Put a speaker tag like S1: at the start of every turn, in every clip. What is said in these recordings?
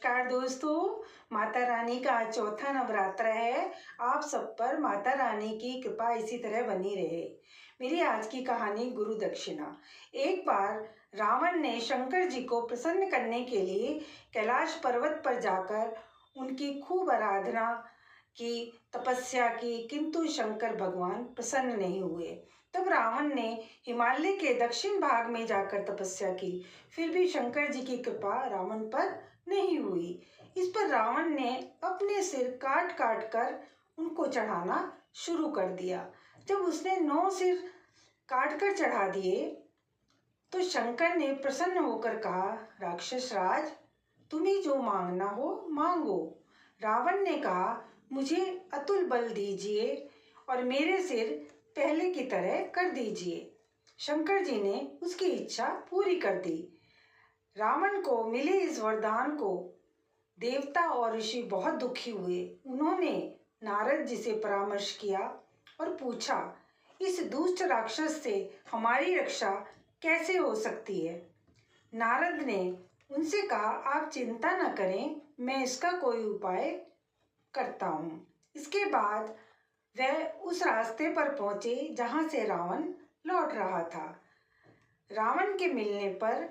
S1: नमस्कार दोस्तों। माता रानी का आज चौथा नवरात्र है। आप सब पर माता रानी की कृपा इसी तरह बनी रहे। मेरी आज की कहानी गुरु दक्षिणा। एक बार रावण ने शंकर जी को प्रसन्न करने के लिए कैलाश पर्वत पर जाकर उनकी खूब आराधना की, तपस्या की, किंतु शंकर भगवान प्रसन्न नहीं हुए। तब रावण ने हिमालय के दक्षिण भाग में जाकर तपस्या की, फिर भी शंकर जी की कृपा रावण पर नहीं हुई। इस पर रावण ने अपने सिर काट काट कर उनको चढ़ाना शुरू कर दिया। जब उसने 9 सिर काट कर चढ़ा दिए तो शंकर ने प्रसन्न होकर कहा, राक्षस राज, तुम्हें जो मांगना हो मांगो। रावण ने कहा, मुझे अतुल बल दीजिए और मेरे सिर पहले की तरह कर दीजिए। शंकर जी ने उसकी इच्छा पूरी कर दी। रावण को मिले इस वरदान को देवता और ऋषि बहुत दुखी हुए। उन्होंने नारद जी से परामर्श किया और पूछा, इस दुष्ट राक्षस से हमारी रक्षा कैसे हो सकती है। नारद ने उनसे कहा, आप चिंता न करें, मैं इसका कोई उपाय करता हूँ। इसके बाद वह उस रास्ते पर पहुंचे जहां से रावण लौट रहा था। रावण के मिलने पर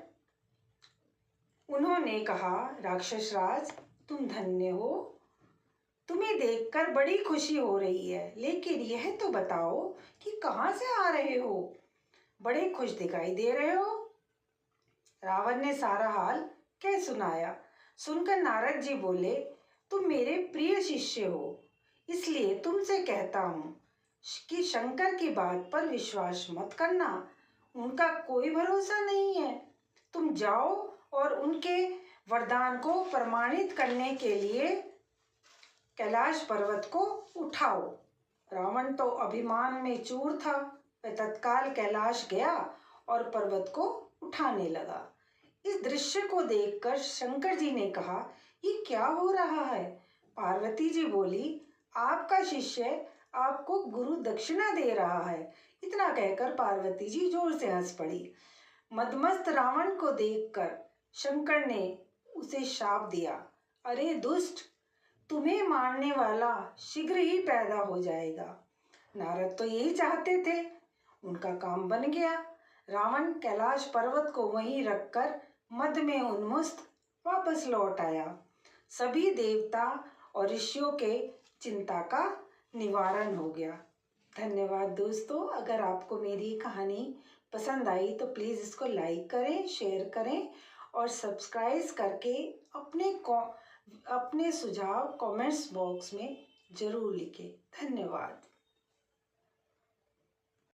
S1: उन्होंने कहा, राक्षस राज, तुम धन्य हो, तुम्हें देखकर बड़ी खुशी हो रही है, लेकिन यह तो बताओ कि कहां से आ रहे हो, बड़े खुश दिखाई दे रहे हो। रावण ने सारा हाल कह सुनाया। सुनकर नारद जी बोले, तुम मेरे प्रिय शिष्य हो, इसलिए तुमसे कहता हूँ कि शंकर की बात पर विश्वास मत करना, उनका कोई भरोसा नहीं है। तुम जाओ और उनके वरदान को प्रमाणित करने के लिए कैलाश पर्वत को उठाओ। रावण तो अभिमान में चूर था। वह तत्काल कैलाश गया और पर्वत को उठाने लगा। इस दृश्य को देखकर शंकर जी ने कहा, ये क्या हो रहा है। पार्वती जी बोली, आपका शिष्य आपको गुरु दक्षिणा दे रहा है। इतना कहकर पार्वती जी जोर से हंस पड़ी। मदमस्त रावण को देखकर शंकर ने उसे शाप दिया, अरे दुष्ट, तुम्हें मारने वाला शीघ्र ही पैदा हो जाएगा। नारद तो यही चाहते थे, उनका काम बन गया। रावण कैलाश पर्वत को वहीं रखकर मद में उन्मस्त वापस लौट आया। सभी देवता और ऋषियों के चिंता का निवारण हो गया। धन्यवाद दोस्तों। अगर आपको मेरी कहानी पसंद आई तो प्लीज़ इसको लाइक करें, शेयर करें और सब्सक्राइब करके अपने सुझाव कमेंट्स बॉक्स में ज़रूर लिखें। धन्यवाद।